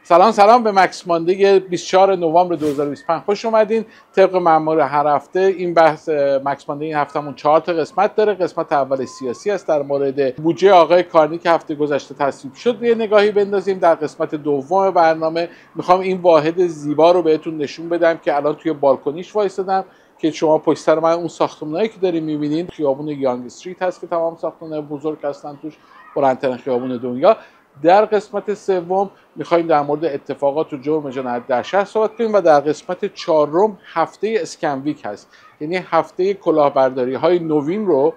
سلام به مکس ماندی 24 نوامبر 2025 خوش اومدین. طبق معمول هر هفته این بحث مکس ماندی این هفتهمون 4 تا قسمت داره. قسمت اول سیاسی است، در مورد بودجه آقای کارنی که هفته گذشته تصویب شد یه نگاهی بندازیم. در قسمت دوم برنامه میخوام این واحد زیبا رو بهتون نشون بدم که الان توی بالکنیش وایسادم که شما پشت سر من اون ساختمانایی که دارین میبینین خیابون یانگ استریت هست که تمام ساختمان‌های بزرگ هستن توش، بلندترین خیابون دنیا. در قسمت سوم میخوایم در مورد اتفاقات و جرم جنایت در شهر صحبت کنیم و در قسمت چهارم هفته اسکم ویک هست، یعنی هفته کلاهبرداری های نوین رو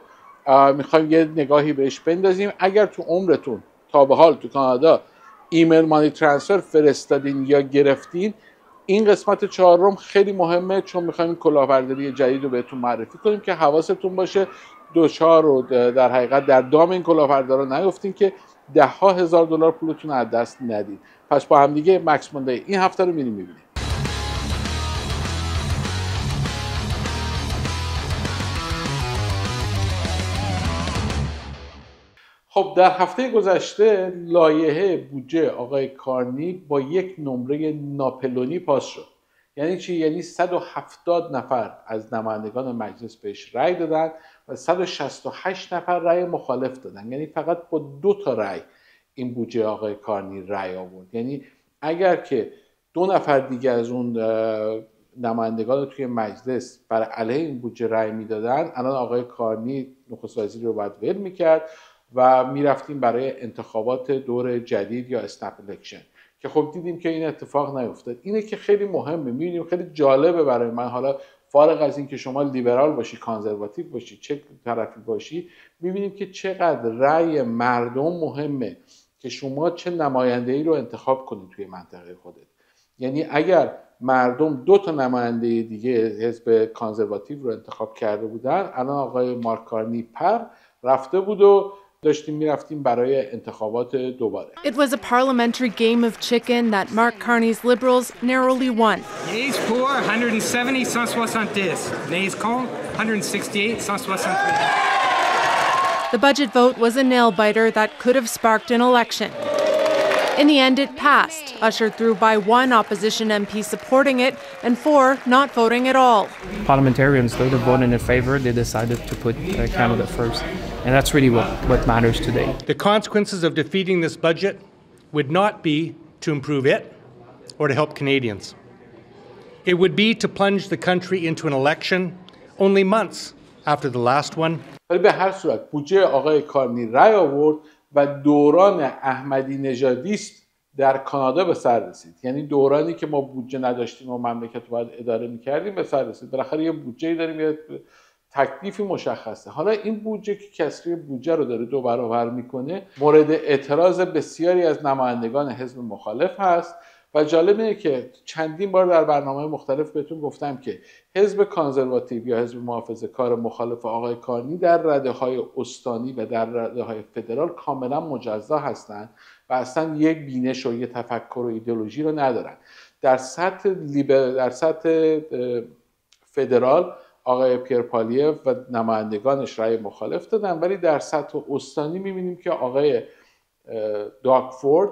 میخوایم یه نگاهی بهش بندازیم. اگر تو عمرتون تا به حال تو کانادا ایمیل مانی ترانسفر فرستادین یا گرفتین، این قسمت چهارم خیلی مهمه، چون میخوایم کلاهبرداری جدید رو بهتون معرفی کنیم که حواستون باشه دوچار رو در حقیقت در دام این کلاهبردارا نیفتین که $10,000 پولتون از دست ندید. پس با هم دیگه مکس ماندی این هفته رو میبینیم. خب در هفته گذشته لایحه بودجه آقای کارنی با یک نمره ناپلونی پاس شد. یعنی چی؟ یعنی 170 نفر از نمایندگان مجلس بهش رأی دادن و 168 نفر رأی مخالف دادن. یعنی فقط با 2 تا رأی این بودجه آقای کارنی رأی آورد. یعنی اگر که 2 نفر دیگه از اون نمایندگان توی مجلس برای علیه این بودجه رأی میدادن، الان آقای کارنی نخست وزیر رو باید ول میکرد و میرفتیم برای انتخابات دور جدید یا اسنپ الکشن، که خب دیدیم که این اتفاق نیفتاد. اینه که خیلی مهمه، میبینیم خیلی جالبه برای من، حالا فارغ از این که شما لیبرال باشی، کانزرواتیو باشی، چه طرفی باشی، میبینیم که چقدر رأی مردم مهمه که شما چه نماینده‌ای رو انتخاب کنید توی منطقه خودت. یعنی اگر مردم 2 تا نماینده دیگه حزب کانزرواتیو رو انتخاب کرده بودن، الان آقای مارک کارنی رفته بود و داشتیم میرفتیم برای انتخابات دوباره. It was a parliamentary game of chicken that Mark Carney's Liberals narrowly won. Nays pour 170, 170. Nays contre 168, 163. The budget vote was a nail-biter that could have sparked an election. In the end, it passed, ushered through by 1 opposition MP supporting it and 4 not voting at all. Parliamentarians, though, that voted in favor, they decided to put Canada first. And that's really what matters today. The consequences of defeating this budget would not be to improve it or to help Canadians. It would be to plunge the country into an election only months after the last one. ولی به هر صورت بودجه آقای کارنی رأی آورد و دوران احمدی نژادی است در کانادا به سر رسید. یعنی دورانی که ما بودجه نداشتیم و مملکت رو باید اداره می‌کردیم به سر رسید. بالاخره یه بودجه‌ای داریم، یه تکلیفی مشخصه. حالا این بودجه که کسری بودجه رو داره 2 برابر میکنه، مورد اعتراض بسیاری از نمایندگان حزب مخالف هست و جالب اینه که چندین بار در برنامه مختلف بهتون گفتم که حزب کانزرواتیو یا حزب محافظه‌کار مخالف آقای کارنی در رده‌های استانی و در رده‌های فدرال کاملا مجزا هستند و اصلا یک بینش و یک تفکر و ایدئولوژی رو ندارن. در سطح فدرال آقای پیر پالیف و نمایندگانش رأی مخالف دادن، ولی در سطح استانی می‌بینیم که آقای داگ فورد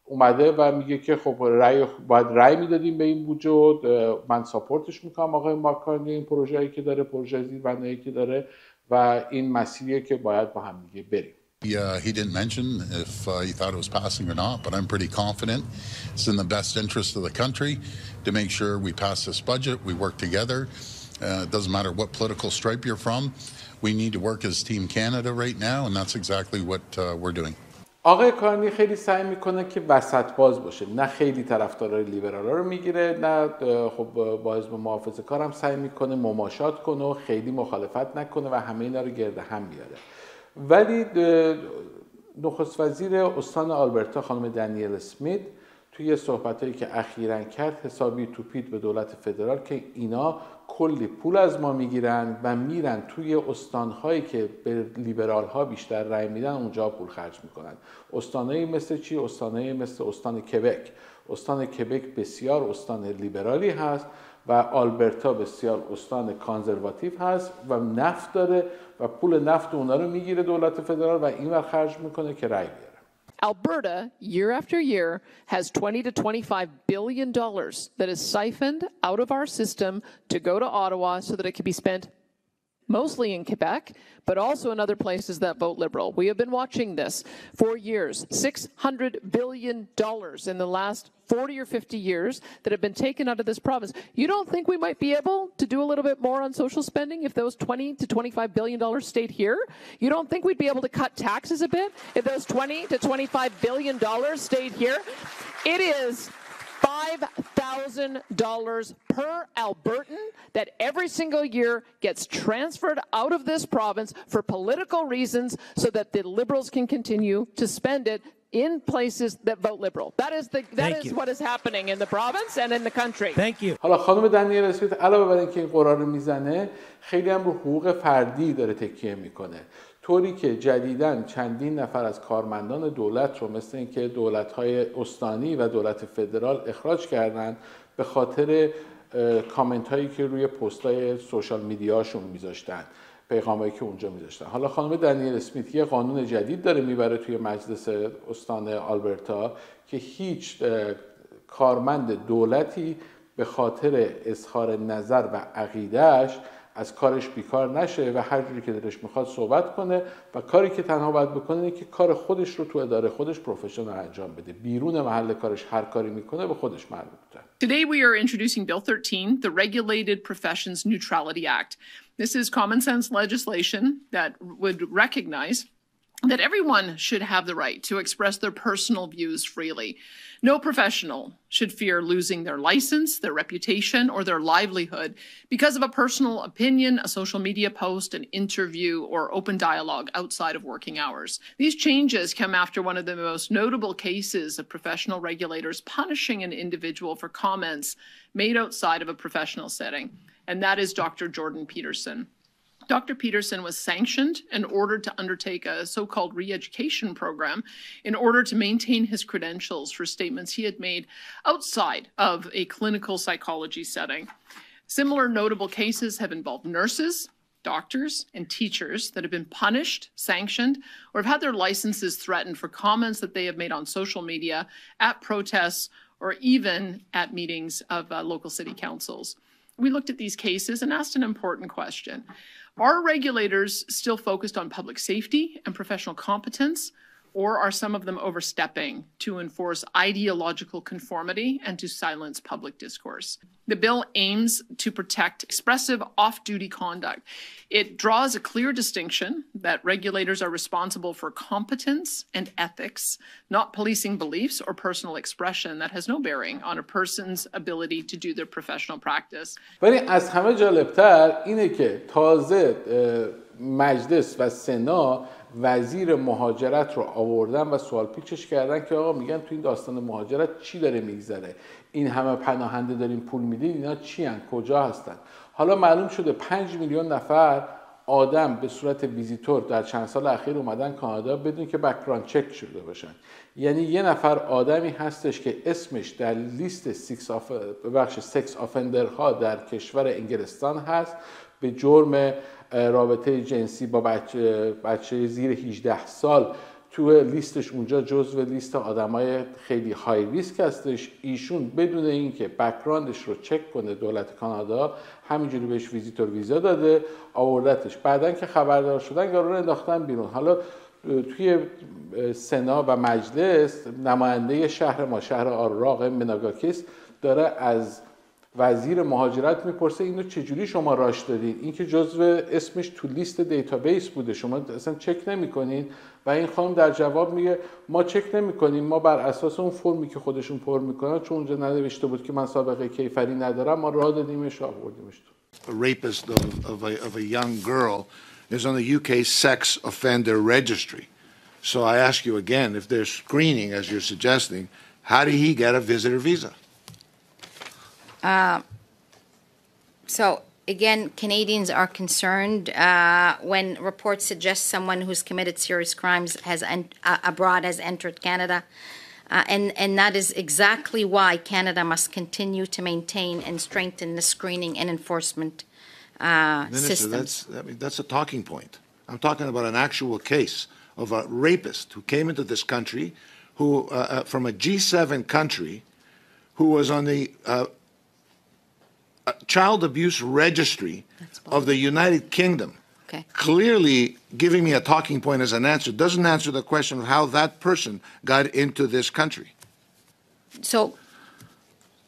اومده و میگه که خب باید رأی میدادیم به این بودجه و من ساپورتش میکنم آقای مارک کارنی، این پروژه‌ای که داره، پروژه زیربنایی که داره و این مسیریه که باید با هم دیگه بریم. He didn't mention if he thought it was passing or not, but I'm pretty confident it's in the best interest of the country to make sure we pass this budget, we work together. It doesn't matter what political stripe you're from. We need to work as Team Canada right now, and that's exactly what we're doing. آقای کارنی خیلی سعی میکنه که وسط باز باشه، نه خیلی طرفدارای لیبرالا رو میگیره، نه خب با حزب محافظه‌کار هم سعی میکنه مماشات کنه و خیلی مخالفت نکنه و همه اینا رو گرد هم بیاره. ولی نخست وزیر استان آلبرتا خانم دنیل اسمیت توی صحبتایی که اخیراً کرد حسابی توپید به دولت فدرال که اینا کلی پول از ما میگیرن و میرن توی استانهایی که به لیبرال ها بیشتر رأی میدن اونجا پول خرج میکنن. استانهایی مثل چی؟ استانهایی مثل استان کبک. استان کبک بسیار استان لیبرالی هست و آلبرتا بسیار استان کانزرواتیو هست و نفت داره و پول نفت اونا رو میگیره دولت فدرال و اینور خرج میکنه که رأی بیاره. Alberta, year after year, has $20 to $25 billion that is siphoned out of our system to go to Ottawa so that it can be spent mostly in Quebec, but also in other places that vote Liberal. We have been watching this for years. $600 billion in the last 40 or 50 years that have been taken out of this province. You don't think we might be able to do a little bit more on social spending if those $20 to $25 billion stayed here? You don't think we'd be able to cut taxes a bit if those $20 to $25 billion stayed here? It is $5,000 per Albertan that every single year gets transferred out of this province for political reasons so that the Liberals can continue to spend it in places that vote Liberal. That is what is happening in the province and in the country. Thank you. حالا خانم دنیل اسمیت علاوه بر اینکه این قرار رو میزنه خیلی هم رو حقوق فردی داره تکیه میکنه، طوری که جدیداً چندین نفر از کارمندان دولت رو مثل اینکه دولت‌های استانی و دولت فدرال اخراج کردن به خاطر کامنت هایی که روی پست‌های سوشال میدیاشون میذاشتن، پیغامایی که اونجا میذاشتن. حالا خانم دنیل اسمیت یه قانون جدید داره میبره توی مجلس استان آلبرتا که هیچ کارمند دولتی به خاطر اظهار نظر و عقیده‌اش از کارش بیکار نشه و هر جوری که دلش میخواد صحبت کنه و کاری که تنها باید بکنه اینه که کار خودش رو تو اداره خودش پروفشنال انجام بده. بیرون محل کارش هر کاری میکنه به خودش مربوطه. Today we are introducing Bill 13, the Regulated Professions Neutrality Act. This is common sense legislation that would recognize that everyone should have the right to express their personal views freely. No professional should fear losing their license, their reputation, or their livelihood because of a personal opinion, a social media post, an interview, or open dialogue outside of working hours. These changes come after one of the most notable cases of professional regulators punishing an individual for comments made outside of a professional setting, and that is Dr. Jordan Peterson. Dr. Peterson was sanctioned and ordered to undertake a so-called re-education program in order to maintain his credentials for statements he had made outside of a clinical psychology setting. Similar notable cases have involved nurses, doctors, and teachers that have been punished, sanctioned, or have had their licenses threatened for comments that they have made on social media, at protests, or even at meetings of local city councils. We looked at these cases and asked an important question. Are regulators still focused on public safety and professional competence, or are some of them overstepping to enforce ideological conformity and to silence public discourse? The bill aims to protect expressive off-duty conduct. It draws a clear distinction that regulators are responsible for competence and ethics, not policing beliefs or personal expression that has no bearing on a person's ability to do their professional practice. ولی از همه جالبتر اینه که تازه مجلس و سنا وزیر مهاجرت رو آوردن و سوال پیچش کردن که آقا میگن تو این داستان مهاجرت چی داره میگذره، این همه پناهنده دارین پول میدین، اینا چی هن؟ کجا هستن؟ حالا معلوم شده 5 میلیون نفر آدم به صورت ویزیتور در چند سال اخیر اومدن کانادا بدون که بک‌گراند چک شده باشن. یعنی یه نفر آدمی هستش که اسمش در لیست سکس آفندرها در کشور انگلستان هست به جرم رابطه جنسی با بچه زیر 18 سال، تو لیستش اونجا جزو لیست آدمای خیلی های ریسک هستش. ایشون بدون اینکه بک‌گراندش رو چک کنه دولت کانادا همینجوری بهش ویزیتور ویزا داده آوردتش. بعدن که خبردار شدن یارو رو انداختن بیرون. حالا توی سنا و مجلس نماینده شهر ما، شهر آرورا، آقای مناگاکیس داره از وزیر مهاجرت میپرسه اینو چجوری شما راش دادین؟ این که جزو اسمش تو لیست دیتابیس بوده شما اصلا چک نمیکنین؟ و این خانم در جواب میگه ما چک نمیکنیم، ما بر اساس اون فرمی که خودشون پر میکنن چون اونجا ننوشته بود که من سابقه کیفری ندارم ما راه دادیمش آوردیمش تو. A rapist of a young girl is on the UK sex offender registry. So I ask you again, if there's screening as you're suggesting, how did he get a visitor visa? So again, Canadians are concerned when reports suggest someone who's committed serious crimes abroad has entered Canada. And that is exactly why Canada must continue to maintain and strengthen the screening and enforcement systems. That's a talking point. I'm talking about an actual case of a rapist who came into this country, who from a G7 country, who was on the child abuse registry of the United Kingdom. Okay. Clearly giving me a talking point as an answer doesn't answer the question of how that person got into this country. So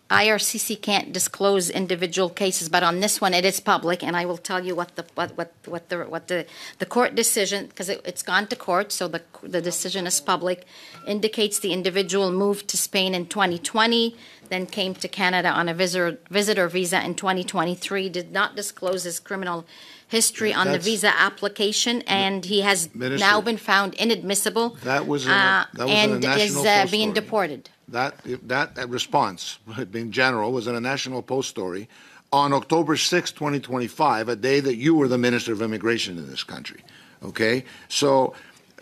IRCC can't disclose individual cases, but on this one it is public, and I will tell you what the court decision, because it's gone to court, so the decision is public, indicates the individual moved to Spain in 2020, then came to Canada on a visitor visa in 2023, did not disclose his criminal history on the visa application, and he has now been found inadmissible. That was in a National Post is being story. deported. That response, in general, was in a National Post story on October 6, 2025, a day that you were the Minister of Immigration in this country. Okay? So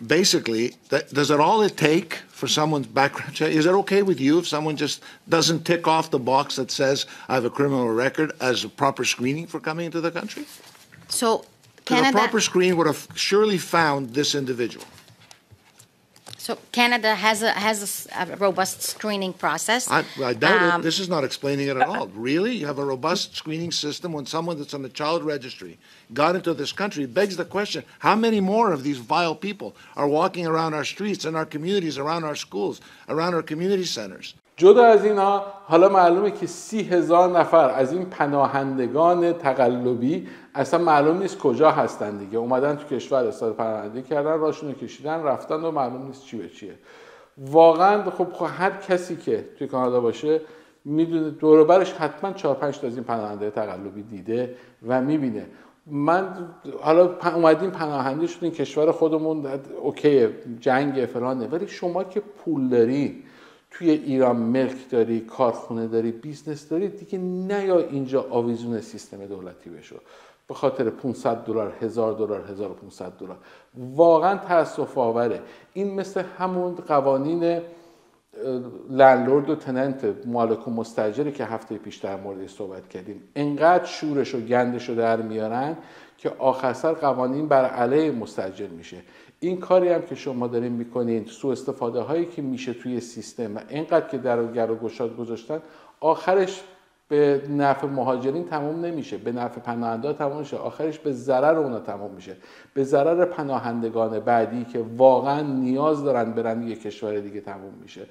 basically, does it all it take for someone's background check? Is it okay with you if someone just doesn't tick off the box that says I have a criminal record as a proper screening for coming into the country? So Canada, a proper screen would have surely found this individual. So Canada has a robust screening process. I doubt it. This is not explaining it at all. Really? You have a robust screening system when someone that's on the child registry got into this country. It begs the question, how many more of these vile people are walking around our streets, in our communities, around our schools, around our community centers? جدا از اینها حالا معلومه که 30,000 نفر از این پناهندگان تقلبی اصلا معلوم نیست کجا هستن دیگه، اومدن تو کشور اصلا پناهندگی کردن، راشونو کشیدن رفتن و معلوم نیست چی به چیه. واقعا خب هر کسی که توی کانادا باشه میدونه دور و برش حتما 4-5 تا از این پناهنده تقلبی دیده و میبینه. من حالا اومدیم پناهنده شدیم کشور خودمون، اوکی جنگ فلانه، ولی شما که پول داری، توی ایران ملک داری، کارخونه داری، بیزنس داری، دیگه نیا اینجا آویزون سیستم دولتی بشو به خاطر $500، $1,000، $1,500. واقعا تأسف آوره. این مثل همون قوانین لندلورد و تننت، مالک و مستاجری که هفته پیش در موردش صحبت کردیم، انقدر شورش و گندش رو در میارن که آخر سر قوانین بر علیه مستاجر میشه. این کاری هم که شما دارین میکنین، سوء استفاده هایی که میشه توی سیستم و اینقدر که در و گر و گشاد گذاشتن، آخرش به نفع مهاجرین تمام نمیشه، به نفع پناهنده تمام میشه، آخرش به ضرر اونا تمام میشه، به ضرر پناهندگان بعدی که واقعا نیاز دارن برن یه کشور دیگه تمام میشه.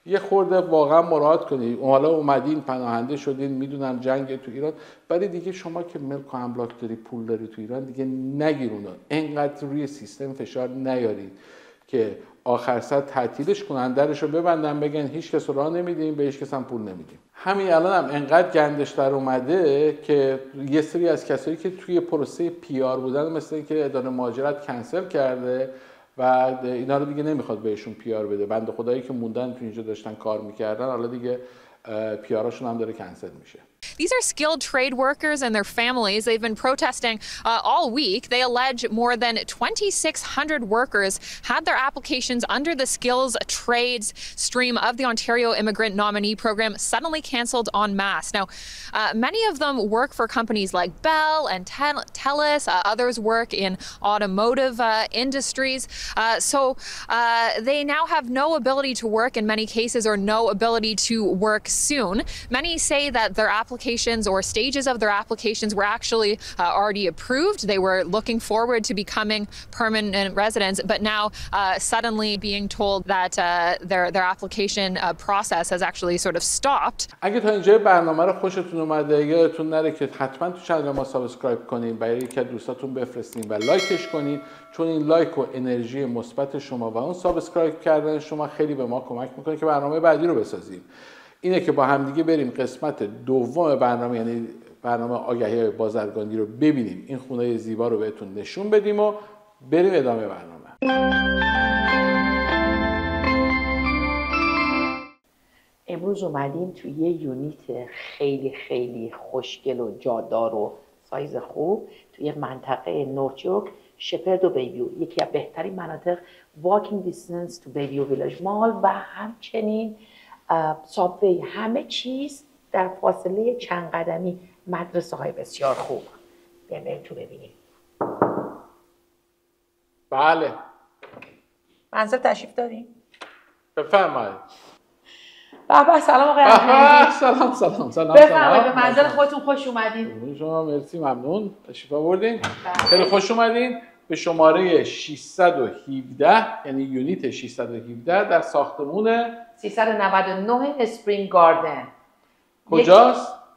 یه خورده واقعا مراعات کنید. حالا اومدین پناهنده شدین، میدونم جنگ تو ایران، ولی دیگه شما که ملک و املاک داری، پول داری تو ایران، دیگه نگیرونا، اینقدر روی سیستم فشار نیارید که آخر سر تعطیلش کنن، درشو ببندن، بگن هیچ کس راه نمیدیم، به هیچ کس هم پول نمیدیم. همین الان هم انقدر گندش در اومده که یه سری از کسایی که توی پروسه PR بودن، مثل اینکه اداره مهاجرت کنسل کرده و اینا رو دیگه نمیخواد بهشون PR بده. بنده خدایی که موندن تو اینجا داشتن کار میکردن، حالا دیگه PRشون هم داره کنسل میشه. These are skilled trade workers and their families. They've been protesting all week. They allege more than 2,600 workers had their applications under the skills trades stream of the Ontario Immigrant Nominee Program suddenly canceled en masse. Now, many of them work for companies like Bell and TELUS. Others work in automotive industries. So they now have no ability to work in many cases, or no ability to work soon. Many say that their applications or stages of their applications were actually already approved. They were looking forward to becoming permanent residents, but now suddenly being told that their application process has actually sort of stopped. اگه تا اینجا برنامه رو خوشتون اومده، یادتون نره که حتما تو چنل ما سابسکرایب کنین، برای یکی از دوستاتون بفرستین و لایکش کنین، چون این لایک و انرژی مثبت شما و اون سابسکرایب کردن شما خیلی به ما کمک میکنه که برنامه بعدی رو بسازیم. اینه که با همدیگه بریم قسمت دوم برنامه، یعنی برنامه آگهی بازرگانی رو ببینیم، این خونه زیبا رو بهتون نشون بدیم و بریم ادامه برنامه. امروز اومدیم توی یه یونیت خیلی خیلی خوشگل و جادار و سایز خوب توی منطقه نورچوک، شپرد و بیبیو، یکی از بهترین مناطق واکینگ دیستنس تو بیبیو ویلاج مال و همچنین سابوی، همه چیز در فاصله چند قدمی، مدرسه های بسیار خوب. بریم تو ببینیم. بله منزل تشریف داریم؟ بفرمایید. به سلام آقای احمدی. سلام. بفرمایید به منزل خودتون خوش اومدین. شما مرسی، ممنون. تشریف آوردین. خیلی خوش اومدین به شماره 617 یعنی یونیت 617 در ساختمون 399 اسپرینگ گاردن.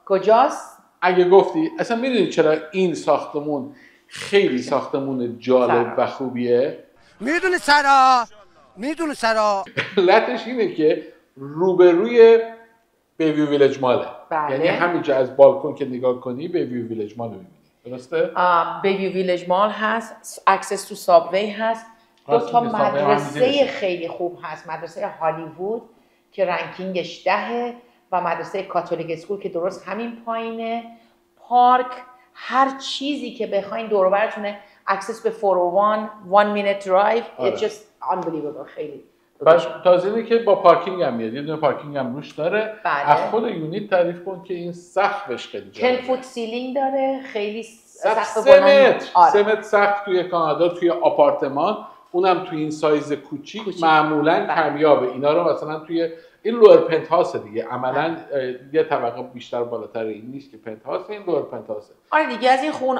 کجاست؟ اگه گفتی اصلا میدونی چرا این ساختمون خیلی ساختمون جالب و خوبیه؟ میدونه سرا علتش اینه که روبروی بیویو ویلج ماله. بله. یعنی همینجا از بالکن که نگاه کنی بیویو ویلج مال میبینی. درسته؟ بیویو ویلج مال هست، اکسس تو سابوی هست، دو تا مدرسه خیلی خوب هست، مدرسه هالیوود که رنکینگش 10 و مدرسه کاتولیک اسکول که درست همین پایینه، پارک، هر چیزی که بخواین دور و برتونه، اکسس به 401 1 minute drive. It's just unbelievable. خیلی تازه اینه که با پارکینگ هم میاد، یه دونه پارکینگ هم روش داره. بله. از خود یونیت تعریف کن که این سقفش خیلی جالبه. 10 فوت سیلینگ داره، خیلی سقف 3 متر سقف توی کانادا توی آپارتمان، اونم توی این سایز کوچیک معمولاً کمیابه. اینا رو مثلا توی این لوئر پنت هاوس دیگه، عملاً یه طبقه بیشتر بالاتر این نیست که پنت هاوس، این لوئر پنت هاوس. آره دیگه،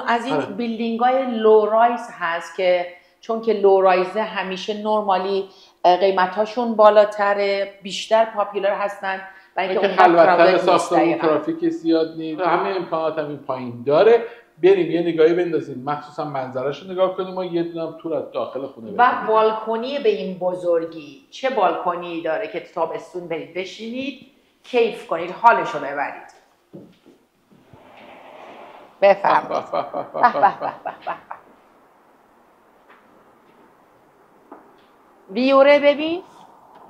از این بیلدینگ‌های لو رایز هست که چون که لو رایزه همیشه نورمالی قیمتاشون بالاتره، بیشتر پاپولار هستن برای اینکه اون خلوت‌تر، ساختمون ترافیک زیاد نیست، همه امکانات هم این پایین داره. بریم یه نگاهی بندازیم، مخصوصا منظره‌شو نگاه کنیم و یه دونه تور از داخل خونه و بالکنی به این بزرگی. چه بالکنی داره که تابستون برید بشینید کیف کنید، حالشو ببرید. بفرمایید. ویوره ببین،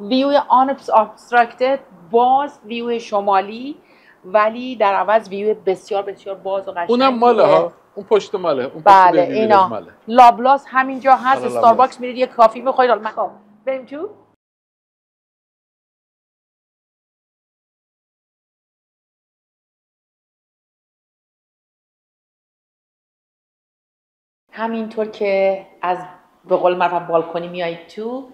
ویو آن ابستراکتد، باز ویو شمالی، ولی در عوض ویو بسیار بسیار باز و قشنگه. اونم ماله ها، اون پشت ماله، اون بله اینا ماله. لابلاس همینجا هست، استارباکس میرید یه کافی بخورید. خب بریم تو. همینطور که از به قول معروف بالکنی میایید تو،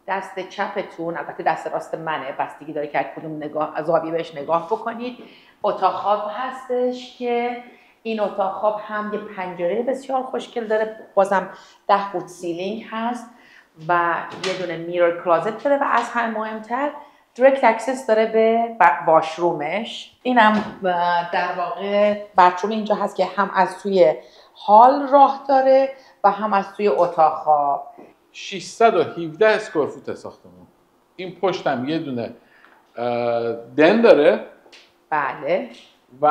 دست چپتون، البته دست راست منه، بستگی داره که از کدوم نگاه از زاویه بهش نگاه بکنید، اتاق خواب هستش که این اتاق خواب هم یه پنجره بسیار خوشگل داره، بازم 10 فوت سیلینگ هست و یه دونه میرور کلازت داره و از همه مهمتر دایرکت اکسس داره به واشرومش. اینم در واقع باتروم اینجا هست که هم از توی هال راه داره و هم از توی اتاق خواب. 617 اسکوئر فوت ساختمون. این پشت هم یه دونه دن داره. بله. و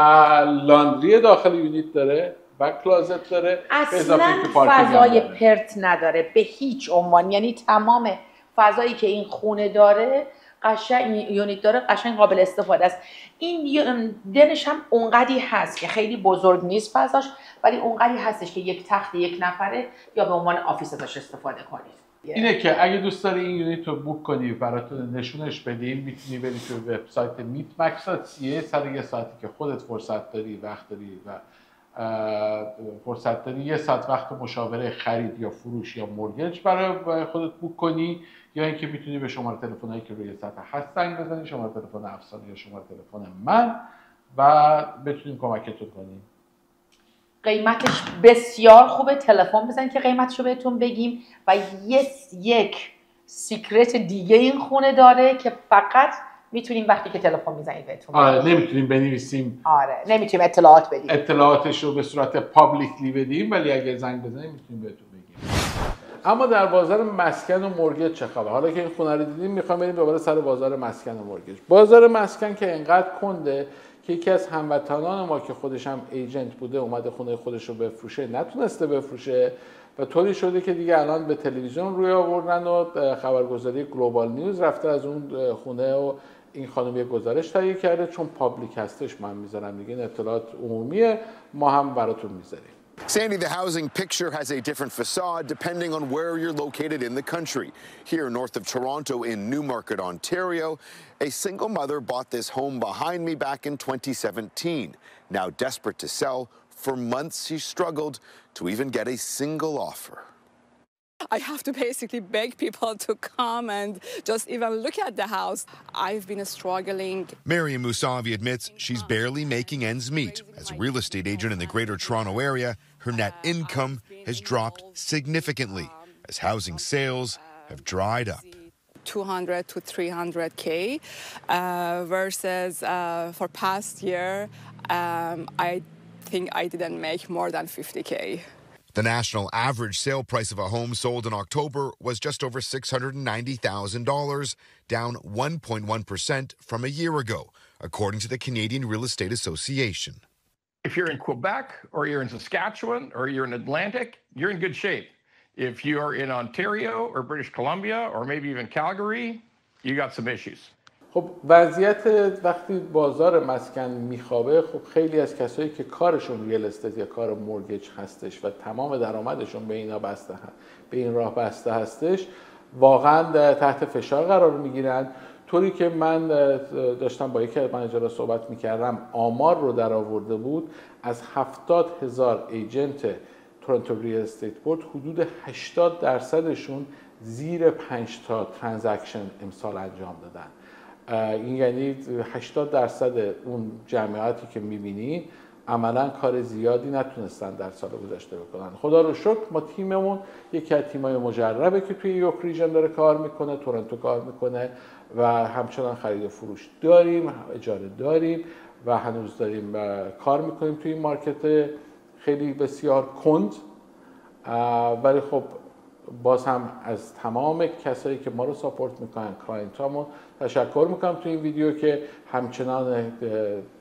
لاندری داخل یونیت داره و کلازت داره. اصلا فضای پرت نداره به هیچ عنوان، یعنی تمام فضایی که این خونه داره قشنگ، یونیت داره قشنگ قابل استفاده است. این دنش هم اونقدی هست که خیلی بزرگ نیست فضاش، ولی اونقدی هستش که یک تخت یک نفره یا به عنوان آفیس ازش استفاده کنید. اینه که اگه دوست داری این یونیت رو بوک کنی براتون نشونش بدیم، میتونی بری تو وبسایت meetmax.ca سر یه ساعتی که خودت فرصت داری، وقت داری و فرصت داری، یه ساعت وقت مشاوره خرید یا فروش یا مورگیج برای خودت بوک کنی، یا اینکه میتونی به شماره تلفنایی که روی سطح هست زنگ بزنی، شماره تلفن افسانه یا شماره تلفن من، و بتونیم کمکتون کنیم. قیمتش بسیار خوبه، تلفن بزنید که قیمتشو بهتون بگیم. و یک سیکرت دیگه این خونه داره که فقط میتونیم وقتی که تلفن میزنید بهتون بگیم. نمیتونیم بنویسیم. نمیتونیم اطلاعات بدیم. اطلاعاتش رو به صورت پابلیکلی بدیم، ولی اگر زنگ بزنید میتونیم بهتون بگیم. اما در بازار مسکن و مورگیج چه خبر؟ حالا که این خونه رو دیدیم میخوام بریم دوباره سر بازار مسکن و مورگیج. بازار مسکن که انقدر کنده که یکی از هموطنان ما که خودش هم ایجنت بوده اومده خونه خودش رو بفروشه، نتونسته بفروشه و طوری شده که دیگه الان به تلویزیون روی آوردن و خبرگزاری گلوبال نیوز رفته از اون خونه و این خانم یه گزارش تهیه کرده، چون پابلیک هستش من میذارم دیگه، این اطلاعات عمومیه، ما هم براتون میذاریم. Sandy, the housing picture has a different facade depending on where you're located in the country. Here north of Toronto in Newmarket, Ontario, a single mother bought this home behind me back in 2017. Now desperate to sell, for months she struggled to even get a single offer. I have to basically beg people to come and just even look at the house. I've been struggling. Mariam Mousavi admits she's barely making ends meet. As a real estate agent in the Greater Toronto Area, her net income has dropped significantly as housing sales have dried up. 200 to 300K versus for past year, I think I didn't make more than 50K. The national average sale price of a home sold in October was just over $690,000, down 1.1% from a year ago, according to the Canadian Real Estate Association. If you're in Quebec or you're in Saskatchewan or you're in Atlantic, you're in good shape. If you're in Ontario or British Columbia or maybe even Calgary, you got some issues. خب وضعیت وقتی بازار مسکن میخوابه، خب خیلی از کسایی که کارشون ریل استیت یا کار مورگیج هستش و تمام درآمدشون به این راه بسته هستش، واقعا تحت فشار قرار میگیرن. طوری که من داشتم با یکی از منیجرها صحبت میکردم، آمار رو در آورده بود از 70,000 ایجنت تورنتو ریل استیت بورد حدود 80%شون زیر 5 تا ترانزکشن امسال انجام دادن. این یعنی 80% اون جمعیتی که میبینید عملا کار زیادی نتونستن در سال گذشته بکنن. خدا رو شکر ما تیممون یکی از تیمای مجربه که توی یورک ریژن داره کار میکنه، تورنتو کار میکنه و همچنان خرید و فروش داریم، اجاره داریم و هنوز داریم کار میکنیم توی این مارکت خیلی بسیار کند. ولی خب باز هم از تمام کسایی که ما رو ساپورت میکنن، کلاینتامون تشکر میکنم توی این ویدیو که همچنان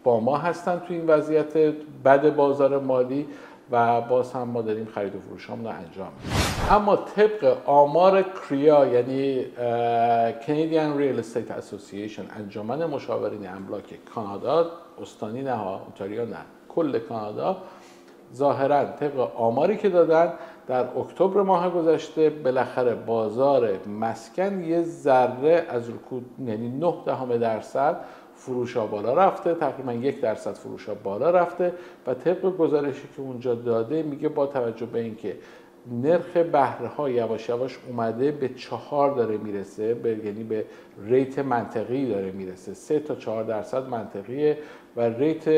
با ما هستن توی این وضعیت بد بازار مالی و باز هم ما داریم خرید و فروشامون رو انجام میدیم. اما طبق آمار کریا یعنی Canadian Real Estate Association، انجمن مشاورین املاک کانادا، استانی نه ها، اونتاریو نه، کل کانادا، ظاهراً طبق آماری که دادن در اکتبر ماه گذشته بالاخره بازار مسکن یه ذره از رکود، یعنی 0.9% فروشا بالا رفته، تقریبا 1% فروشا بالا رفته و طبق گزارشی که اونجا داده میگه با توجه به اینکه نرخ بهره ها یواش یواش اومده به 4 داره میرسه، یعنی به ریت منطقی داره میرسه، 3 تا 4% منطقیه و ریت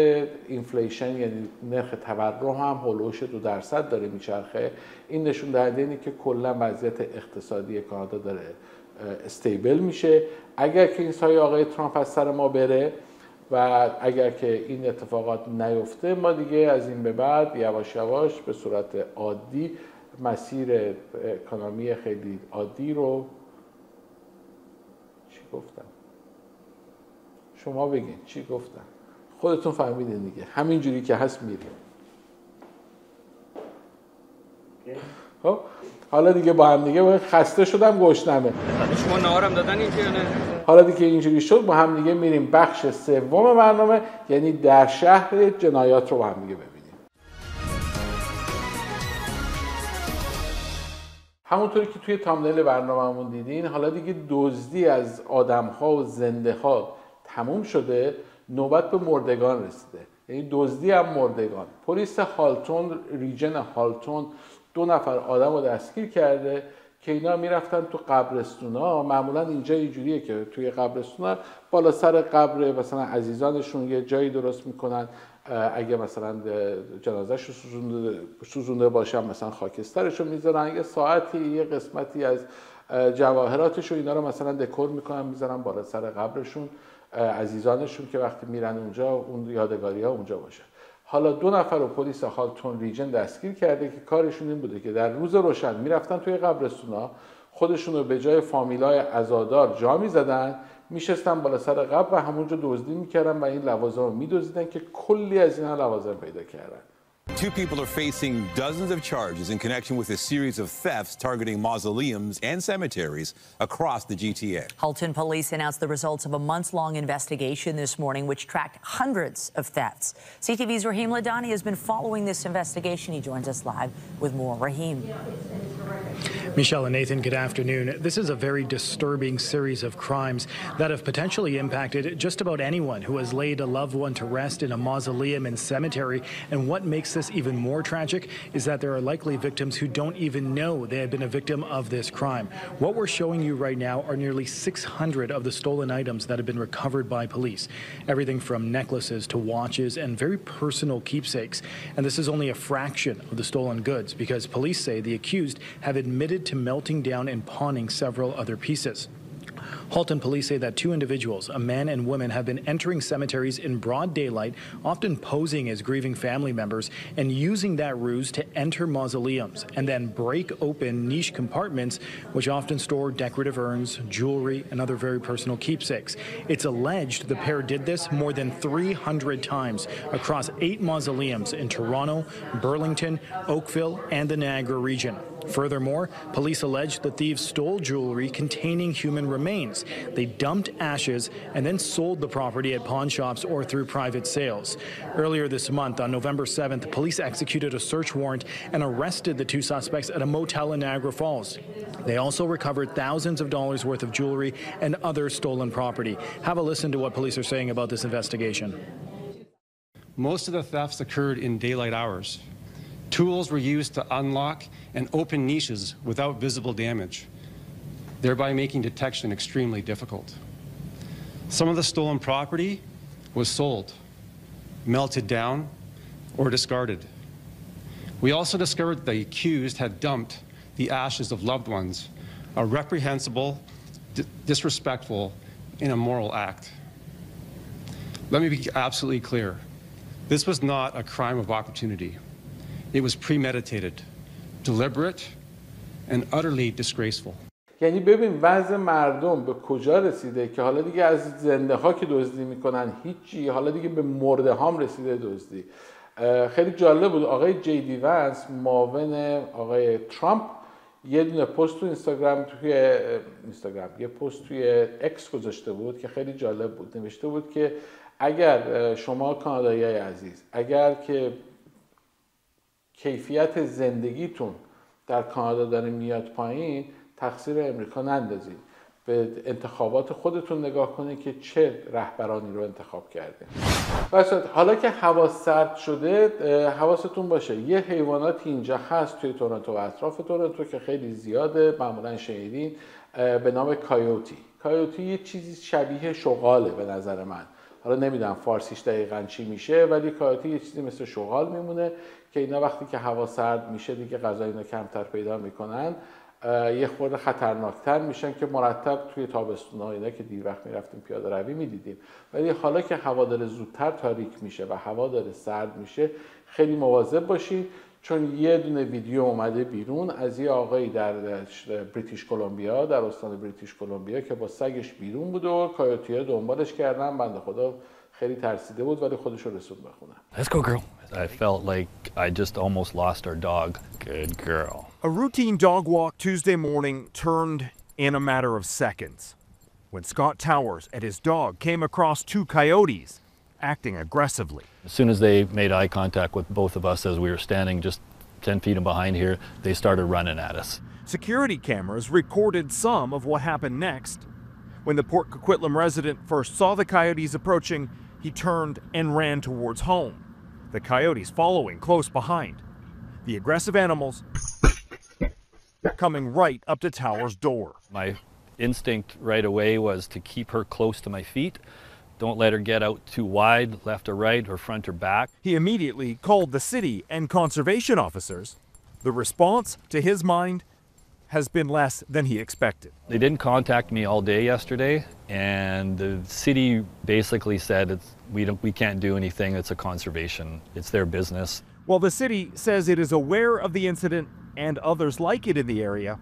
اینفلیشن یعنی نرخ تورم هم هولوش 2% داره میچرخه. این نشون دهنده اینه که کلا وضعیت اقتصادی کانادا داره استیبل میشه. اگر که این سایه آقای ترامپ از سر ما بره و اگر که این اتفاقات نیفته، ما دیگه از این به بعد یواش یواش به صورت عادی مسیر اکونومی خیلی عادی رو چی گفتم؟ شما بگین چی گفتم؟ خودتون فهمیدین دیگه، همینجوری که هست میریم. خب حالا دیگه با هم دیگه خسته شدم، گشنمه. شما نهارم دادن این که نه؟ حالا دیگه اینجوری شد با هم دیگه میریم بخش سوم برنامه، یعنی در شهر جنایات رو با هم دیگه ببینیم. همونطوری که توی تامنیل برنامه‌مون دیدین، حالا دیگه دزدی از آدم‌ها و زنده‌ها تموم شده، نوبت به مردگان رسیده. یعنی دزدی هم مردگان. پلیس هالتون، ریجن هالتون 2 نفر آدم رو دستگیر کرده که اینا میرفتن تو قبرستونا. معمولا اینجا اینجوریه که توی قبرستونا بالا سر قبر مثلا عزیزانشون یه جایی درست میکنن، اگه مثلا جنازه‌ش رو سوزونده باشن مثلا خاکسترش رو میذارن، یه ساعتی یه قسمتی از جواهراتش رو اینا رو مثلا دکور میکنن میذارن بالا سر قبرشون عزیزانشون که وقتی میرن اونجا اون یادگاری ها اونجا باشه. حالا 2 نفر رو پلیس هالتون ریجن دستگیر کرده که کارشون این بوده که در روز روشن میرفتن توی قبرستونا، خودشون رو به جای فامیلای عزادار جا میزدن، میشستن بالا سر قبر و همونجا دزدی میکردن و این لوازم رو میدزدیدن که کلی از اینا لوازم پیدا کردن. 2 people are facing dozens of charges in connection with a series of thefts targeting mausoleums and cemeteries across the GTA. Halton police announced the results of a months-long investigation this morning, which tracked hundreds of thefts. CTV's Raheem Ladani has been following this investigation. He joins us live with more. Raheem. Michelle and Nathan, good afternoon. This is a very disturbing series of crimes that have potentially impacted just about anyone who has laid a loved one to rest in a mausoleum and cemetery. And what makes this even more tragic is that there are likely victims who don't even know they have been a victim of this crime. What we're showing you right now are nearly 600 of the stolen items that have been recovered by police. Everything from necklaces to watches and very personal keepsakes. And this is only a fraction of the stolen goods because police say the accused have admitted to melting down and pawning several other pieces. Halton police say that 2 individuals, a man and woman, have been entering cemeteries in broad daylight, often posing as grieving family members and using that ruse to enter mausoleums and then break open niche compartments which often store decorative urns, jewelry, and other very personal keepsakes. It's alleged the pair did this more than 300 times across 8 mausoleums in Toronto, Burlington, Oakville, and the Niagara region. Furthermore, police allege the thieves stole jewelry containing human remains. They dumped ashes and then sold the property at pawn shops or through private sales. Earlier this month, on November 7th, police executed a search warrant and arrested the 2 suspects at a motel in Niagara Falls. They also recovered thousands of dollars worth of jewelry and other stolen property. Have a listen to what police are saying about this investigation. Most of the thefts occurred in daylight hours. Tools were used to unlock and open niches without visible damage, thereby making detection extremely difficult. Some of the stolen property was sold, melted down, or discarded. We also discovered the accused had dumped the ashes of loved ones, a reprehensible, disrespectful, and immoral act. Let me be absolutely clear. This was not a crime of opportunity. It was premeditated, deliberate, and utterly disgraceful. یعنی ببین وضع مردم به کجا رسیده که حالا دیگه از زنده ها که دزدی میکنن هیچی، حالا دیگه به مرده هام رسیده دزدی. خیلی جالب بود آقای جی دی ونس معاون آقای ترامپ یه دونه پست تو اینستاگرام یه پست توی اکس گذاشته بود که خیلی جالب بود. نوشته بود که اگر شما کانادایی‌های عزیز اگر که کیفیت زندگیتون در کانادا داره میاد پایین، تقصیر امریکا نندازید. به انتخابات خودتون نگاه کنید که چه رهبرانی رو انتخاب کرده. حالا که هوا سرد شده حواستون باشه یه حیواناتی اینجا هست توی تورنتو و اطراف تورنتو که خیلی زیاده، معمولا شنیدین، به نام کایوتی. کایوتی یه چیزی شبیه شغاله به نظر من. حالا نمیدونم فارسیش دقیقاً چی میشه، ولی کایوتی یه چیزی مثل شغال میمونه که اینا وقتی که هوا سرد میشه دیگه غذا اینا کمتر پیدا میکنن، یه خورده خطرناکتر میشن که مرتب توی تابستون‌ها اینا که دیر وقت میرفتیم پیاده روی میدیدیم. ولی حالا که هوا داره زودتر تاریک میشه و هوا داره سرد میشه خیلی مواظب باشید، چون یه دونه ویدیو اومده بیرون از یه آقایی در بریتیش کلمبیا، در استان بریتیش کلمبیا که با سگش بیرون بود و کایوتی‌ها دنبالش کردن. بنده خدا خیلی ترسیده بود ولی خودش رو رسوند به خونه. Let's go, girl. I felt like I just almost lost our dog. Good girl. A routine dog walk Tuesday morning turned in a matter of seconds when Scott Towers and his dog came across 2 coyotes acting aggressively. As soon as they made eye contact with both of us as we were standing just 10 feet behind here, they started running at us. Security cameras recorded some of what happened next. When the Port Coquitlam resident first saw the coyotes approaching, he turned and ran towards home, the coyotes following close behind. The aggressive animals coming right up to Towers' door. My instinct right away was to keep her close to my feet. Don't let her get out too wide, left or right, or front or back. He immediately called the city and conservation officers. The response, to his mind, has been less than he expected. They didn't contact me all day yesterday, and the city basically said we can't do anything. It's a conservation. It's their business. While the city says it is aware of the incident and others like it in the area,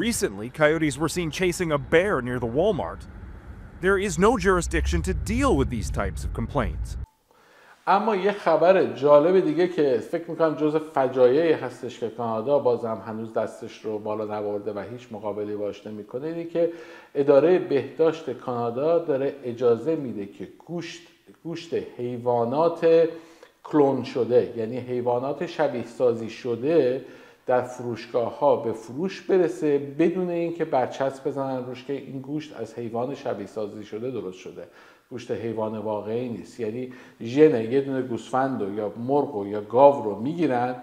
recently coyotes were seen chasing a bear near the Walmart. There is no jurisdiction to deal with these types of complaints. اما یه خبر جالب دیگه که فکر میکنم جز فجایعی هستش که کانادا بازم هنوز دستش رو بالا نبرده و هیچ مقابلی باش نمیکنه، اینه که اداره بهداشت کانادا داره اجازه میده که گوشت حیوانات کلون شده، یعنی حیوانات شبیه سازی شده، در فروشگاه‌ها به فروش برسه بدون اینکه برچسب بزنن روش که این گوشت از حیوان شبیه سازی شده درست شده، گوشت حیوان واقعی نیست. یعنی ژن یه دونه گوسفند یا مرغ یا گاو رو میگیرن،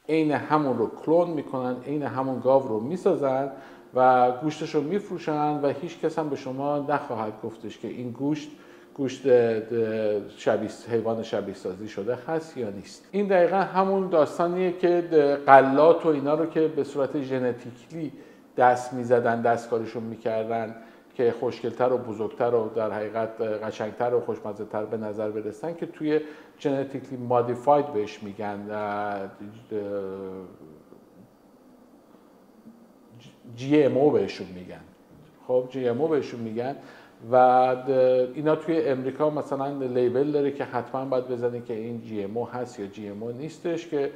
عین همون رو کلون میکنن، عین همون گاو رو میسازن و گوشتش رو میفروشن و هیچ کس هم به شما نخواهد گفتش که این گوشت حیوان شبیه سازی شده هست یا نیست. این دقیقا همون داستانیه که غلات و اینا رو که به صورت ژنتیکلی دست میزدن، دستکاریشون میکردن که خوشگلتر و بزرگتر و در حقیقت قشنگتر و خوشمزه‌تر به نظر برسن، که توی ژنتیکلی مودیفاید بهش میگن، GMO بهشون میگن. خب GMO بهشون میگن و اینا توی امریکا مثلا لیبل داره که حتما باید بزنی که این GMO هست یا GMO نیستش، که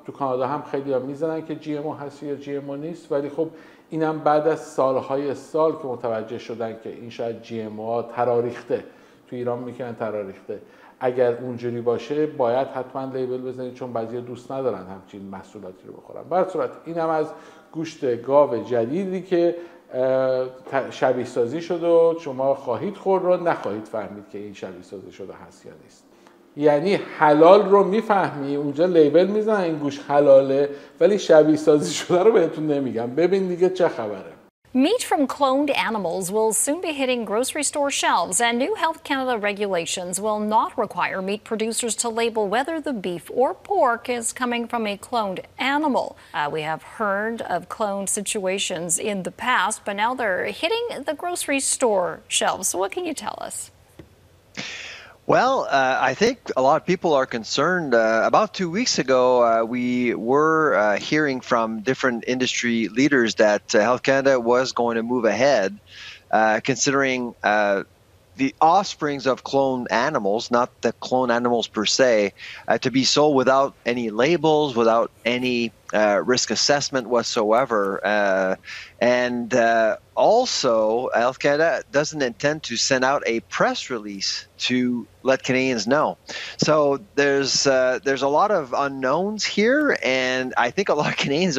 تو کانادا هم خیلی ها میزنن که GMO هست یا GMO نیست، ولی خب اینم بعد از سالهای سال که متوجه شدن که این شاید GMO تراریخته، تو ایران میکنن تراریخته. اگر اونجوری باشه باید حتما لیبل بزنید، چون بعضیا دوست ندارن همچین محصولاتی رو بخورن. به هر صورت اینم از گوشت گاو جدیدی که شبیه سازی شده و شما خواهید خورد رو نخواهید فهمید که این شبیه سازی شده هست یا نیست. یعنی حلال رو میفهمی، اونجا لیبل میزنن این گوشت حلاله، ولی شبیه سازی شده رو بهتون نمیگم. ببین دیگه چه خبره. Meat from cloned animals will soon be hitting grocery store shelves, and new Health Canada regulations will not require meat producers to label whether the beef or pork is coming from a cloned animal. We have heard of cloned situations in the past, but now they're hitting the grocery store shelves. So what can you tell us? Well, I think a lot of people are concerned. About 2 weeks ago, we were hearing from different industry leaders that Health Canada was going to move ahead, considering the offsprings of cloned animals, not the cloned animals per se, to be sold without any labels, without any risk assessment whatsoever. And also, Health Canada doesn't intend to send out a press release to let Canadians know. So there's a lot of unknowns here, and I think a lot of Canadians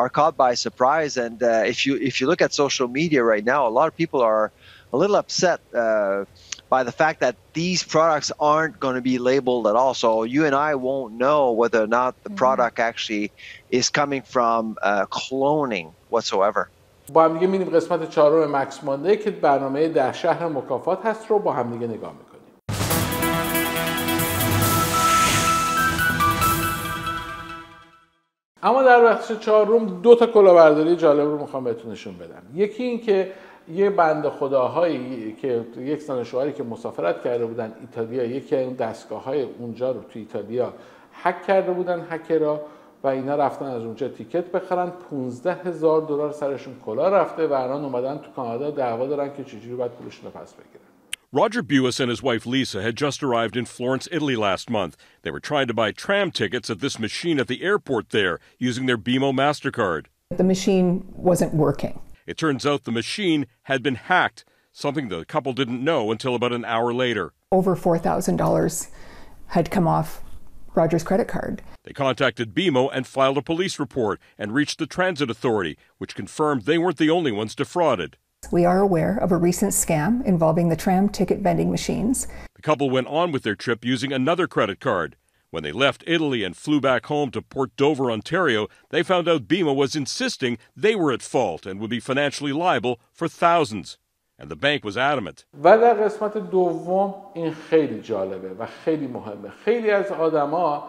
are caught by surprise. And if you look at social media right now, a lot of people are a little upset by the fact that these products aren't going to be labeled at all. So you and I won't know whether or not the product actually is coming from cloning whatsoever. با هم دیگه می‌ریم قسمت 4 مکس مانده که برنامه 10 شهر مکافات هست رو با هم دیگه نگاه می‌کنیم. اما در بخش 4 2 تا کلاهبرداری جالب رو می‌خوام بهتون نشون بدم. یکی این که یه بند خداهایی که یک زن و شوهری که مسافرت کرده بودن ایتالیا، یکی از اون دستگاه‌های اونجا رو تو ایتالیا هک کرده بودن هکرها و اینا رفتن از اونجا تیکت بخرن. $15,000 سرشون کلاه رفته و الان اومدن تو کانادا دعوا دارن که چجوری باید پولشون رو پس بگیرن. Roger Buis and his wife Lisa had just arrived in Florence, Italy last month. They were trying to buy tram tickets at this machine at the airport there using their BMO MasterCard. The machine wasn't working. It turns out the machine had been hacked, something the couple didn't know until about an hour later. Over $4,000 had come off Roger's credit card. They contacted BMO and filed a police report and reached the Transit Authority, which confirmed they weren't the only ones defrauded. We are aware of a recent scam involving the tram ticket vending machines. The couple went on with their trip using another credit card. When they left Italy and flew back home to Port Dover, Ontario, they found out BMO was insisting they were at fault and would be financially liable for thousands. And the bank was adamant. و در قسمت دوم این خیلی جالبه و خیلی مهمه. خیلی از آدما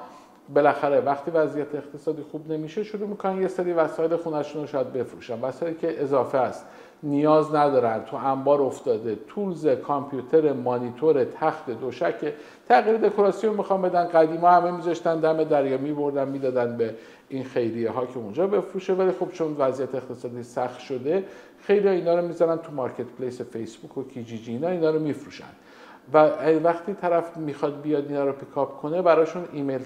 بالاخره وقتی وضعیت اقتصادی خوب نمیشه شروع میکنن یه سری وسایل خونه‌شون رو شاید بفروشن. وسایلی که اضافه است، نیاز ندارن، تو انبار افتاده، تولز، کامپیوتر، مانیتور، تخت، دوشک، تغییر دکوراسیون میخوام بدن. قدیما همه میذاشتن دم دریا میبردن میدادن به این خیریه ها که اونجا بفروشه، ولی خب چون وضعیت اقتصادی سخت شده خیلی اینا رو میذارن تو مارکت پلیس فیسبوک و کیجیجی اینا رو میفروشن و وقتی طرف میخواد بیاد اینا رو پیکاپ کنه براشون ایمیل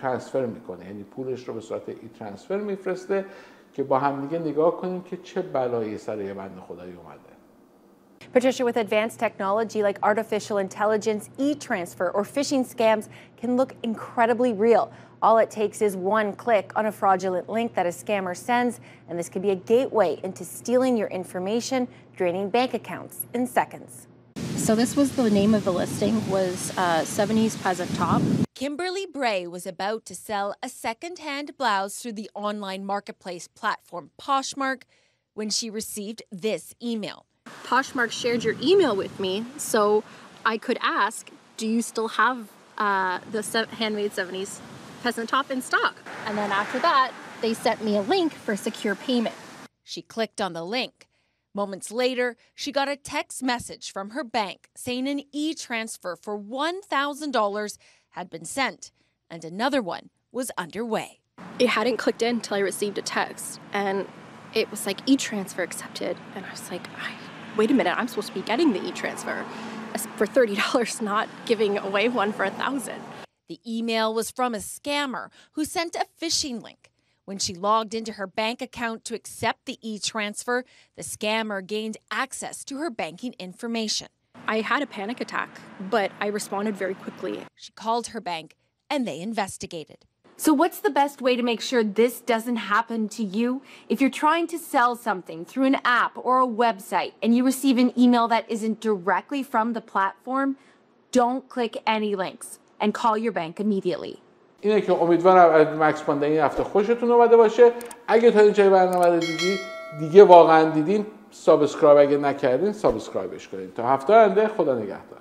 ترانسفر میکنه، یعنی پولش رو به صورت ای ترانسفر میفرسته که با هم دیگه نگاه کنیم که چه بلایی سر یه بنده خدایی اومده. Patricia, with advanced technology like artificial intelligence, e-transfer or phishing scams can look incredibly real. All it takes is one click on a fraudulent link that a scammer sends, and this could be a gateway into stealing your information, draining bank accounts in seconds. So this was the name of the listing, was 70s peasant top. Kimberly Bray was about to sell a second-hand blouse through the online marketplace platform Poshmark when she received this email. Poshmark shared your email with me so I could ask, do you still have the handmade 70s peasant top in stock? And then after that, they sent me a link for secure payment. She clicked on the link. Moments later, she got a text message from her bank saying an e-transfer for $1,000 had been sent and another one was underway. It hadn't clicked in until I received a text, and it was like e-transfer accepted. And I was like, wait a minute, I'm supposed to be getting the e-transfer for $30, not giving away one for $1,000. The email was from a scammer who sent a phishing link. When she logged into her bank account to accept the e-transfer, the scammer gained access to her banking information. I had a panic attack, but I responded very quickly. She called her bank and they investigated. So what's the best way to make sure this doesn't happen to you? If you're trying to sell something through an app or a website and you receive an email that isn't directly from the platform, don't click any links and call your bank immediately. اینه که امیدوارم از مکس پاندا این هفته خوشتون اومده باشه. اگه تا اینجای برنامه رو دیگه واقعا دیدین، سابسکرایب اگه نکردین سابسکرایبش کنین. تا هفته آینده خدا نگهدار.